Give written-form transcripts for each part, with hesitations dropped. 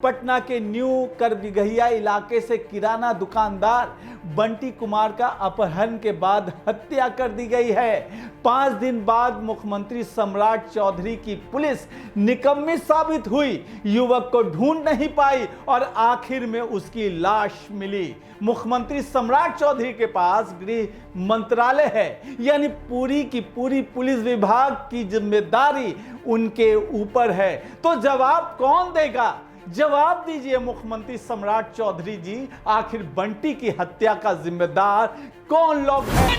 पटना के न्यू करबिगहिया इलाके से किराना दुकानदार बंटी कुमार का अपहरण के बाद हत्या कर दी गई है। 5 दिन बाद मुख्यमंत्री सम्राट चौधरी की पुलिस निकम्मी साबित हुई, युवक को ढूंढ नहीं पाई और आखिर में उसकी लाश मिली। मुख्यमंत्री सम्राट चौधरी के पास गृह मंत्रालय है, यानी पूरी की पूरी पुलिस विभाग की जिम्मेदारी उनके ऊपर है। तो जवाब कौन देगा? जवाब दीजिए मुख्यमंत्री सम्राट चौधरी जी, आखिर बंटी की हत्या का जिम्मेदार कौन लोग हैं?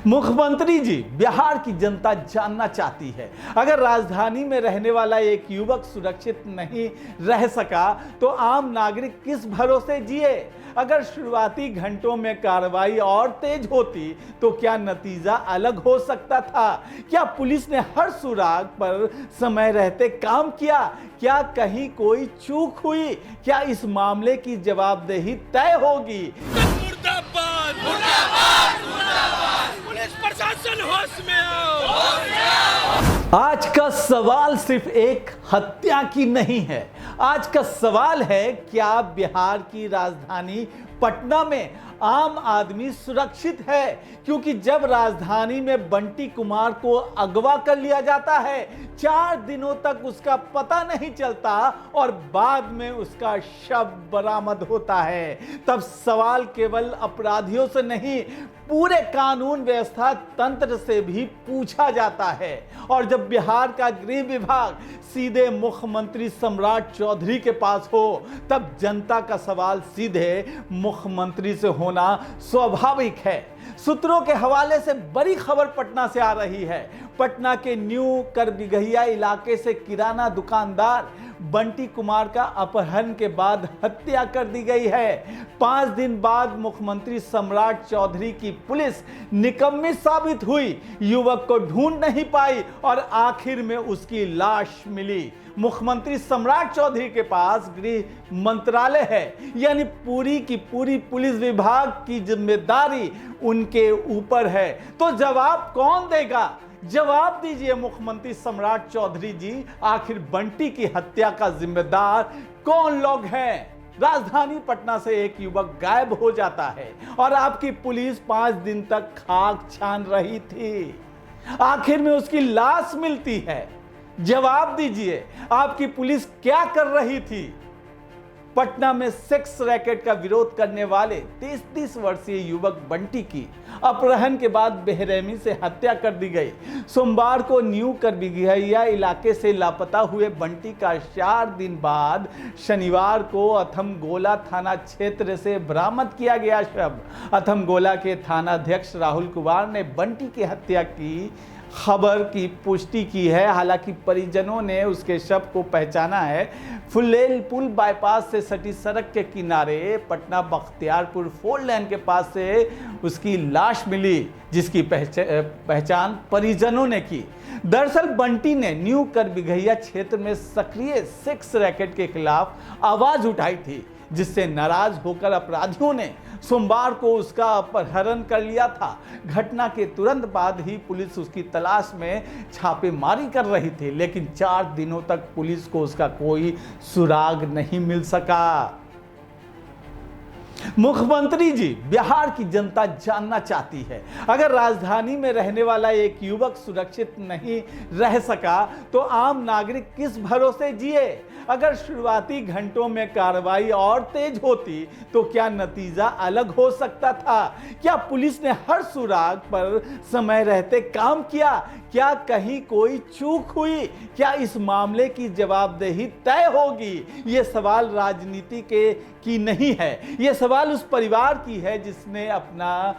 मुख्यमंत्री जी, बिहार की जनता जानना चाहती है, अगर राजधानी में रहने वाला एक युवक सुरक्षित नहीं रह सका तो आम नागरिक किस भरोसे जिए? अगर शुरुआती घंटों में कार्रवाई और तेज होती तो क्या नतीजा अलग हो सकता था? क्या पुलिस ने हर सुराग पर समय रहते काम किया? क्या कहीं कोई चूक हुई? क्या इस मामले की जवाबदेही तय होगी? मुर्दाबाद मुर्दाबाद मुर्दाबाद, पुलिस प्रशासन होश में आओ। आज का सवाल सिर्फ एक हत्या की नहीं है, आज का सवाल है क्या बिहार की राजधानी पटना में आम आदमी सुरक्षित है? क्योंकि जब राजधानी में बंटी कुमार को अगवा कर लिया जाता है, 4 दिनों तक उसका पता नहीं चलता और बाद में उसका शव बरामद होता है, तब सवाल केवल अपराधियों से नहीं, पूरे कानून व्यवस्था तंत्र से भी पूछा जाता है। और जब बिहार का गृह विभाग सीधे मुख्यमंत्री सम्राट चौधरी के पास हो, तब जनता का सवाल सीधे मुख्यमंत्री से होना स्वाभाविक है। सूत्रों के हवाले से बड़ी खबर पटना से आ रही है। पटना के न्यू करबिगहिया इलाके से किराना दुकानदार बंटी कुमार का अपहरण के बाद हत्या कर दी गई है। 5 दिन बाद मुख्यमंत्री सम्राट चौधरी की पुलिस निकम्मी साबित हुई, युवक को ढूंढ नहीं पाई और आखिर में उसकी लाश मिली। मुख्यमंत्री सम्राट चौधरी के पास गृह मंत्रालय है, यानी पूरी की पूरी पुलिस विभाग की जिम्मेदारी उनके ऊपर है। तो जवाब कौन देगा? जवाब दीजिए मुख्यमंत्री सम्राट चौधरी जी, आखिर बंटी की हत्या का जिम्मेदार कौन लोग हैं? राजधानी पटना से एक युवक गायब हो जाता है और आपकी पुलिस 5 दिन तक खाक छान रही थी, आखिर में उसकी लाश मिलती है। जवाब दीजिए, आपकी पुलिस क्या कर रही थी? पटना में सेक्स रैकेट का विरोध करने वाले 33 वर्षीय युवक बंटी की अपहरण के बाद बेरहमी से हत्या कर दी गई। सोमवार को न्यू करबिगहिया इलाके से लापता हुए बंटी का 4 दिन बाद शनिवार को अथमगोला थाना क्षेत्र से बरामद किया गया शव। अथमगोला के थानाध्यक्ष राहुल कुमार ने बंटी की हत्या की खबर की पुष्टि की है। हालांकि परिजनों ने उसके शव को पहचाना है। फुलेल पुल बाईपास से सटी सड़क के किनारे पटना बख्तियारपुर 4 लेन के पास से उसकी लाश मिली, जिसकी पहचान परिजनों ने की। दरअसल बंटी ने न्यू करबिगहिया क्षेत्र में सक्रिय सेक्स रैकेट के खिलाफ आवाज उठाई थी, जिससे नाराज होकर अपराधियों ने सोमवार को उसका अपहरण कर लिया था। घटना के तुरंत बाद ही पुलिस उसकी तलाश में छापेमारी कर रही थी, लेकिन 4 दिनों तक पुलिस को उसका कोई सुराग नहीं मिल सका। मुख्यमंत्री जी, बिहार की जनता जानना चाहती है, अगर राजधानी में रहने वाला एक युवक सुरक्षित नहीं रह सका तो आम नागरिक किस भरोसे जिए? अगर शुरुआती घंटों में कार्रवाई और तेज होती तो क्या नतीजा अलग हो सकता था? क्या पुलिस ने हर सुराग पर समय रहते काम किया? क्या कहीं कोई चूक हुई? क्या इस मामले की जवाबदेही तय होगी? ये सवाल राजनीति की नहीं है, ये सवाल उस परिवार की है जिसने अपना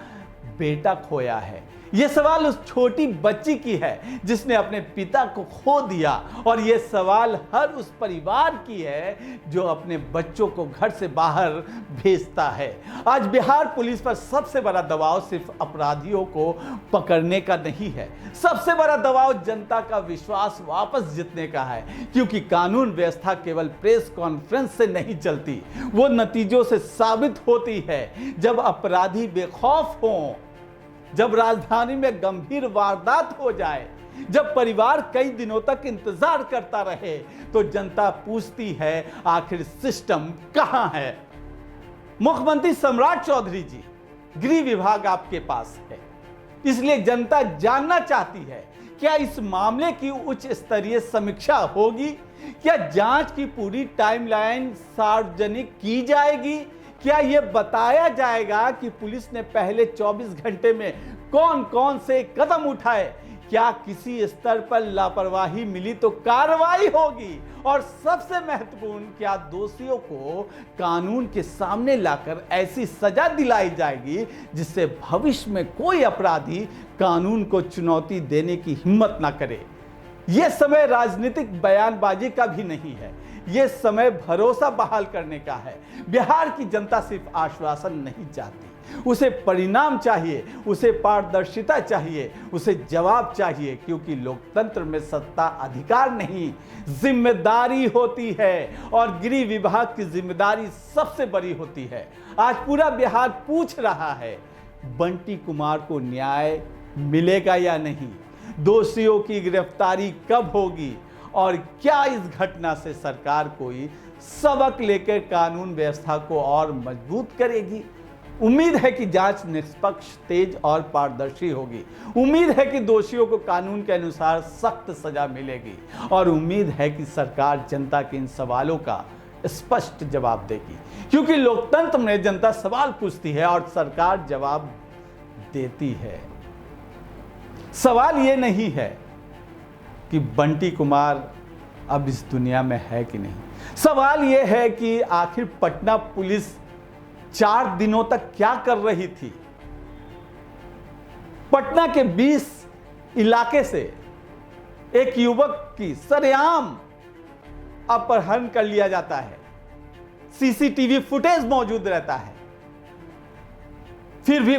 बेटा खोया है। ये सवाल उस छोटी बच्ची की है जिसने अपने पिता को खो दिया, और ये सवाल हर उस परिवार की है जो अपने बच्चों को घर से बाहर भेजता है। आज बिहार पुलिस पर सबसे बड़ा दबाव सिर्फ अपराधियों को पकड़ने का नहीं है, सबसे बड़ा दबाव जनता का विश्वास वापस जीतने का है। क्योंकि कानून व्यवस्था केवल प्रेस कॉन्फ्रेंस से नहीं चलती, वो नतीजों से साबित होती है। जब अपराधी बेखौफ हों, जब राजधानी में गंभीर वारदात हो जाए, जब परिवार कई दिनों तक इंतजार करता रहे तो जनता पूछती है आखिर सिस्टम कहां है। मुख्यमंत्री सम्राट चौधरी जी, गृह विभाग आपके पास है, इसलिए जनता जानना चाहती है क्या इस मामले की उच्च स्तरीय समीक्षा होगी, क्या जांच की पूरी टाइमलाइन सार्वजनिक की जाएगी, क्या यह बताया जाएगा कि पुलिस ने पहले 24 घंटे में कौन कौन से कदम उठाए, क्या किसी स्तर पर लापरवाही मिली तो कार्रवाई होगी, और सबसे महत्वपूर्ण क्या दोषियों को कानून के सामने लाकर ऐसी सजा दिलाई जाएगी जिससे भविष्य में कोई अपराधी कानून को चुनौती देने की हिम्मत ना करे। यह समय राजनीतिक बयानबाजी का भी नहीं है, यह समय भरोसा बहाल करने का है। बिहार की जनता सिर्फ आश्वासन नहीं चाहती, उसे परिणाम चाहिए, उसे पारदर्शिता चाहिए, उसे जवाब चाहिए, क्योंकि लोकतंत्र में सत्ता अधिकार नहीं जिम्मेदारी होती है, और गृह विभाग की जिम्मेदारी सबसे बड़ी होती है। आज पूरा बिहार पूछ रहा है बंटी कुमार को न्याय मिलेगा या नहीं, दोषियों की गिरफ्तारी कब होगी, और क्या इस घटना से सरकार कोई सबक लेकर कानून व्यवस्था को और मजबूत करेगी। उम्मीद है कि जांच निष्पक्ष, तेज और पारदर्शी होगी। उम्मीद है कि दोषियों को कानून के अनुसार सख्त सजा मिलेगी, और उम्मीद है कि सरकार जनता के इन सवालों का स्पष्ट जवाब देगी, क्योंकि लोकतंत्र में जनता सवाल पूछती है और सरकार जवाब देती है। सवाल ये नहीं है कि बंटी कुमार अब इस दुनिया में है कि नहीं, सवाल यह है कि आखिर पटना पुलिस 4 दिनों तक क्या कर रही थी। पटना के 20 इलाके से एक युवक की सरेआम अपहरण कर लिया जाता है, सीसीटीवी फुटेज मौजूद रहता है, फिर भी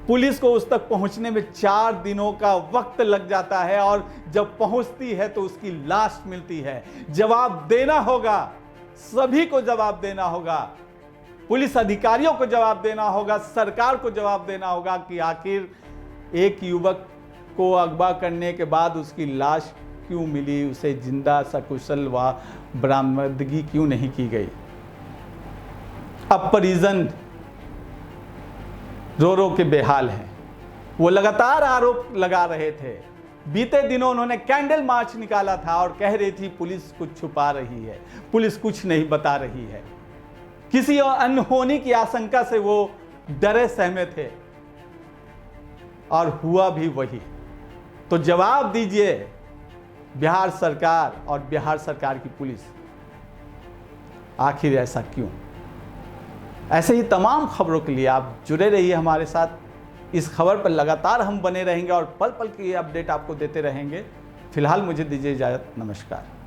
पुलिस को उस तक पहुंचने में 4 दिनों का वक्त लग जाता है, और जब पहुंचती है तो उसकी लाश मिलती है। जवाब देना होगा, सभी को जवाब देना होगा, पुलिस अधिकारियों को जवाब देना होगा, सरकार को जवाब देना होगा कि आखिर एक युवक को अगवा करने के बाद उसकी लाश क्यों मिली, उसे जिंदा सकुशल व बरामदगी क्यों नहीं की गई। अब परिजन रो रो के बेहाल हैं। वो लगातार आरोप लगा रहे थे। बीते दिनों उन्होंने कैंडल मार्च निकाला था और कह रही थी पुलिस कुछ छुपा रही है, पुलिस कुछ नहीं बता रही है। किसी अनहोनी की आशंका से वो डरे सहमे थे, और हुआ भी वही। तो जवाब दीजिए बिहार सरकार और बिहार सरकार की पुलिस, आखिर ऐसा क्यों। ऐसे ही तमाम खबरों के लिए आप जुड़े रहिए हमारे साथ। इस खबर पर लगातार हम बने रहेंगे और पल पल की अपडेट आपको देते रहेंगे। फिलहाल मुझे दीजिए इजाज़त, नमस्कार।